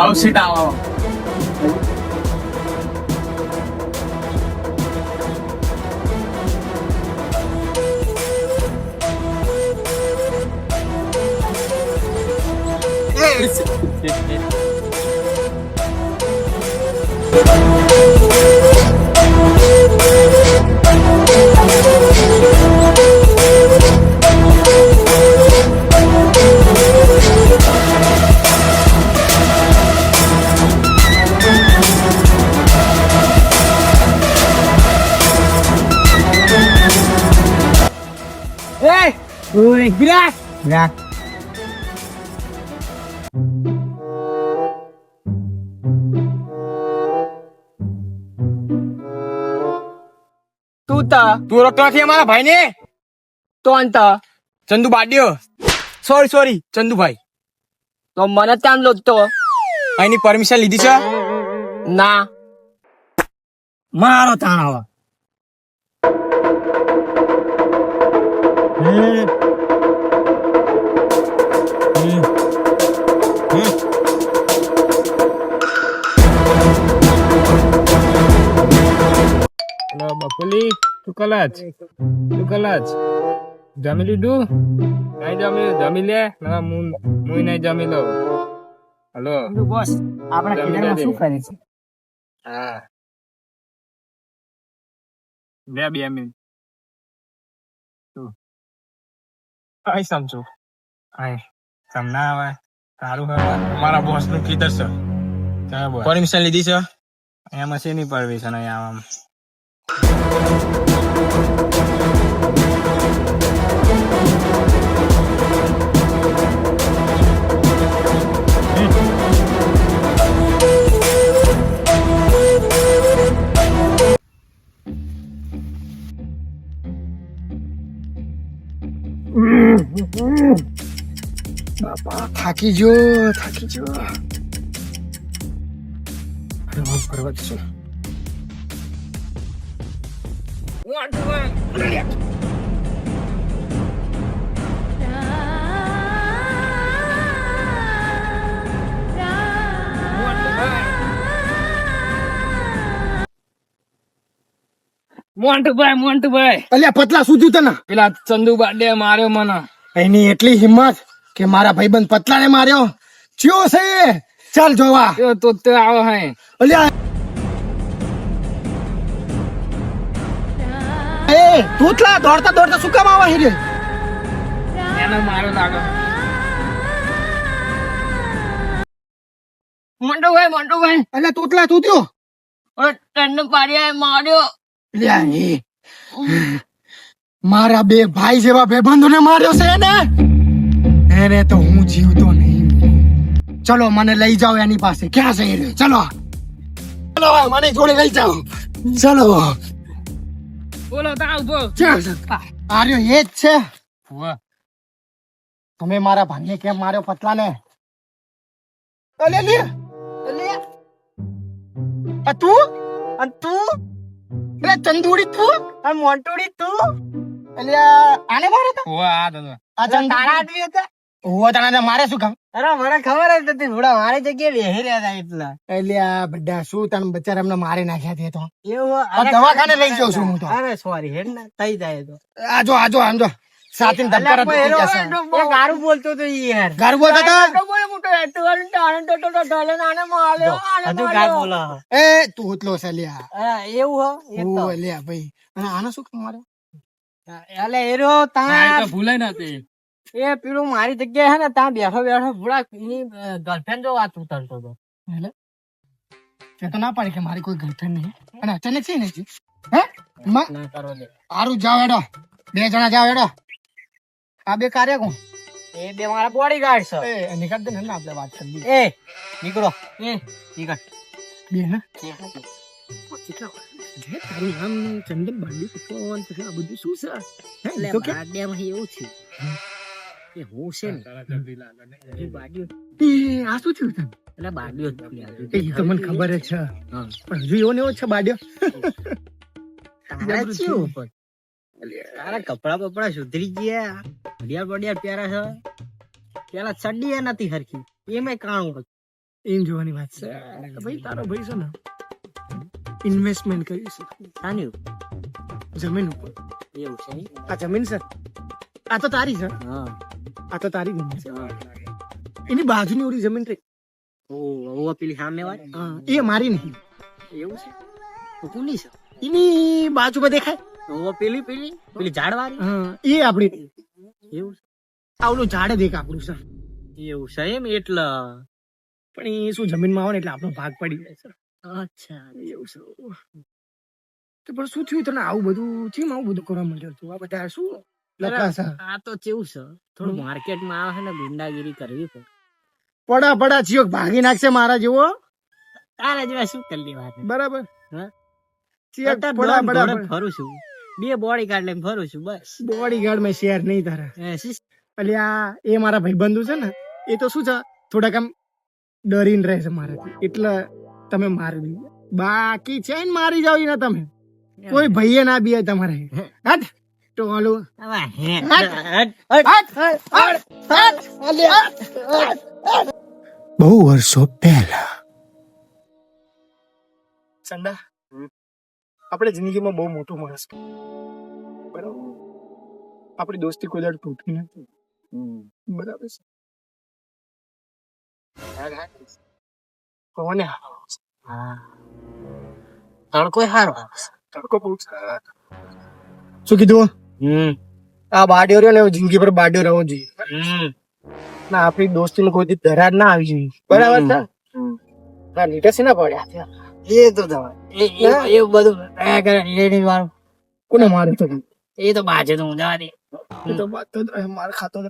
આવો સીટ આવો. ઓય વિરાટ વિરાટ તું રોકતો નથી અમારા ભાઈ ને. તો અંત ચંદુ બાડિયો. સોરી ચંદુભાઈ. તો મને ત્યાં લોચતો અહીંની પરમિશન લીધી છે? ના મારો તાણ આવા બપોલી તું કલાચ જમી લીધું? નહીં જમી લે. હું નહીં જમી લઉં. હલો બોસ આપણા ખેતરમાં શું કરે છે? હા લે 2 મિનિટ કઈ સમજો. તમને હવે સારું હવે મારા બોસ નું કીધર છે. પરમિશન લીધી છે? એમાં શેની પરમિશન આમ બાપા થાકી જો ફરવા જશું. મોન્ટુભાઈ અલ્યા પતલા શું તને? પેલા ચંદુ બાડે માર્યો મને. એની એટલી હિંમત કે મારા ભાઈબંધ પતલાને માર્યો. ચિયો છે એ? ચાલ જોવા. તો આવો હે. અલ્યા એ તૂતલા દોડતા શું કામ આવા હીરે? એને માર્યો લાગે. મોન્ટુભાઈ અલ્યા તૂતલા તૂત્યો. તને પાડ્યા માર્યો. અલ્યા એ મારા 2 ભાઈ જેવા ભાઈબંધોને માર્યો છે ને, એને તો હું જીવતો નહીં. ચલો મને લઈ જાઓ એની પાસે. ક્યાં છે એ? ચલો મને જોડે લઈ જાઓ. ચલો બોલો તા ઉભો. આર્યો એ જ છે. તમે મારા ભાઈને કેમ માર્યો પતલાને? અલે લે તું અરે ચંદુડી તું અને મોન્ટુડી તું. અલ્યા આને મારે તો આ તારા આદમી હતા. તારા મારે શું કામ? અરે મને ખબર જ નથી. થોડા મારી જગ્યાએ બેહી રહ્યા હતા એટલા. અલ્યા બડા શું તને બચારા એમને મારી નાખ્યા તે તો. એવું દવાખાને લઈ જાઉં છું હું તો. અરે સોરી હેડ ના થઈ જાય તો. આજો આમ જો સાતીન ધબકારા તૂટી જશે. એ ગારું બોલતો તો યાર. ગારું બોલતા હતા? હજુ ગાર બોલો. એ તું ઉતલો છે લ્યા. એવું હો લ્યા ભાઈ. અને આનો શું કામ માર્યો? એટલે એરો તા ભૂલાય નથી. એ પેલું મારી જગ્યાએ હે ને ત્યાં બેઠો ભૂલા એની ગર્લફ્રેન્ડ જો વાત ઉતરતો હતો. એટલે તે તો ના પાડે કે મારી કોઈ ગર્લફ્રેન્ડ નહીં. અને અચાનક છે ને હે ના કરો દે. હારું જાવ હેડો. 2 જણા જાવ હેડો. આ 2 કાર્ય કોણ? એ 2 મારા બોડીગાર્ડ છે. એ નીકળ દે ને આપણે વાત કરી. એ નીકળો. નીકળ 2 હે તારું નામ ચંદન બાંડી કોણ પછી આ બધું શું છે? એટલે બાડિયામાં એવું છે કે હું છે ને બાડિયો. આ શું થયું તને? એટલે બાડિયો એ તો મને ખબર જ છે. પણ હજુ એવો ને એવો છે બાડિયો. તારા કપડા બપડા સુધરી ગયા. ઘડિયાળ બડિયાળ પહેરે છે. પેલા ચડ્ડી નથી હરખી એમાં કાણું હતું. એમ જોવાની વાત છે ભાઈ તારો ભાઈ છે ને ઇન્વેસ્ટમેન્ટ કર્યું છે આન્યું જમીન ઉપર એવું છે એમ? આ જમીન છે આ તો તારી છે હા આ તો તારી જમીન છે એની બાજુની ઓલી જમીન રહી ઓ પેલી સામે વાળી હા, એ મારી નહીં એવું છે તો કોની છે એની બાજુમાં દેખાય ઓ પેલી પેલી પેલી ઝાડવાળી હા એ આપણી એવું આવલું ઝાડે દેખ આપણું છે છે એવું છે એમ એટલે પણ એ શું જમીનમાં આવે ને એટલે આપણો ભાગ પડી જાય છે અચ્છા એવું છે તો પણ શું થયું તને આવું બધું કેમ આવું બધું કરવા માંડ્યો તું આ બધા શું લખા છે આ તો કેવું છે થોડું માર્કેટમાં આવે છે ને ગુંડાગીરી કરવી પડે પડા ચિયોક ભાગી નાખશે મારા જેવો તારા જેવા શું કરી વાત બરાબર હા? ચિયોક અત્યારે પડા દોડ દોડ ફરું છું 2 બોડી કાર્ડ લઈને ફરું છું બસ બોડી ગાર્ડ માં શેર નહીં તારા એટલે આ એ મારા ભાઈબંધુ છે ને એ તો શું છે થોડાક આમ ડરીને રહે છે મારાથી એટલે તમે મારી દીધો બાકી છે ને મારી જાવ ને તમે કોઈ ભાઈએ ના બી તમારે હટ તો હાલું બહુ વર્ષો પહેલા સંડા આપણે જિંદગીમાં બહુ મોટું માણસ બરાબર આપણી દોસ્તી કોઈ દાડ તૂટી નથી બરાબર છે કોને તડકો હારો તડકો બહુ સારો. શું કીધું આ બાડ્યો રહ્યો ને એવો જિંદગી પર બાડ્યો રહેવો જોઈએ ના આપણી દોસ્તી કોઈ દી દરાર ના આવી જોઈએ બરાબર છે ના નીટે છે ના પડ્યા એ તો એ બધું વાળું કોને મારે તો એ તો બાજે તો હું જવા દે એ તો વાત તો માર ખાતો હતો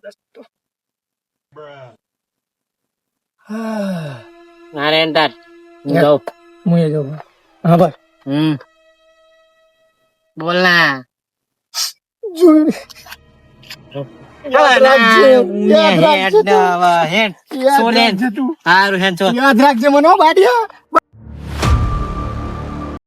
મારે તાર જાઉં હું એ જાઉં હા ભાઈ બોલ ના જોયું યાદ રાખજે તું હારું હેન યાદ રાખજે મનો બાડિયા